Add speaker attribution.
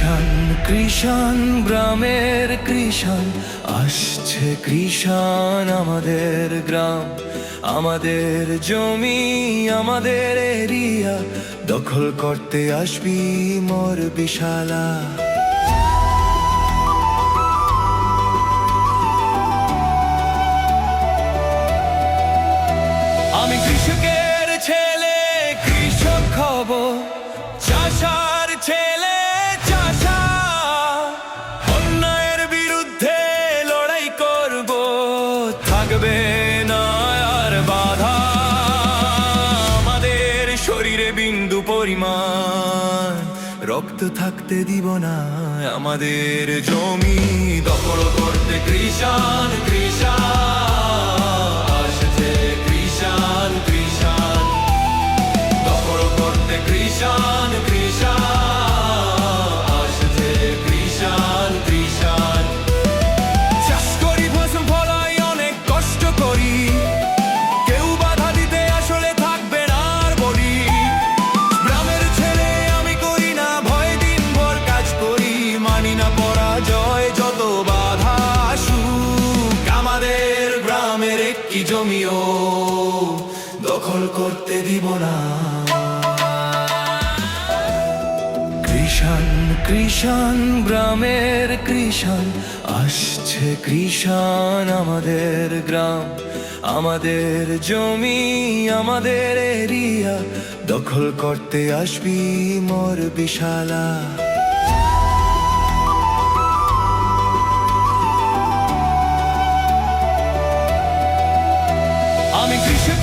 Speaker 1: কৃষাণ কৃষাণ গ্রামের কৃষাণ আসছে, কৃষাণ আমাদের গ্রাম, আমাদের জমি, আমাদের এরিয়া দখল করতে আসবি মোর বিশালা। আমি কৃষকের ছেলে, কৃষক হব, চাষার ছেলে চাষা, অন্যায়ের বিরুদ্ধে লড়াই করব, থাকবে না আর বাধা। আমাদের শরীরে বিন্দু পরিমাণ রক্ত থাকতে দিব না, আমাদের জমি দখল করতে কৃষাণ কৃষাণ আসছে, কৃষাণ কৃষাণ দখল করতে কৃষাণ কৃষাণ আসছে, কৃষাণ কৃষাণ। চাষ করি, ফসল ফলাই, অনেক কষ্ট করি, কেউ বাধা দিতে আসলে থাকবে না আর বলি। গ্রামের ছেলে আমি করি না ভয়, দিন ভর কাজ করি, মানি না পরাজয় যত বাধা আসুক। আমাদের গ্রামের একটি জমিও দখল করতে দিব না। কৃষাণ কৃষাণ গ্রামের কৃষাণ আসছে, কৃষাণ আমাদের গ্রাম, আমাদের জমি, আমাদের এরিয়া দখল করতে আসবি মোর বিশালা। আমি কৃষক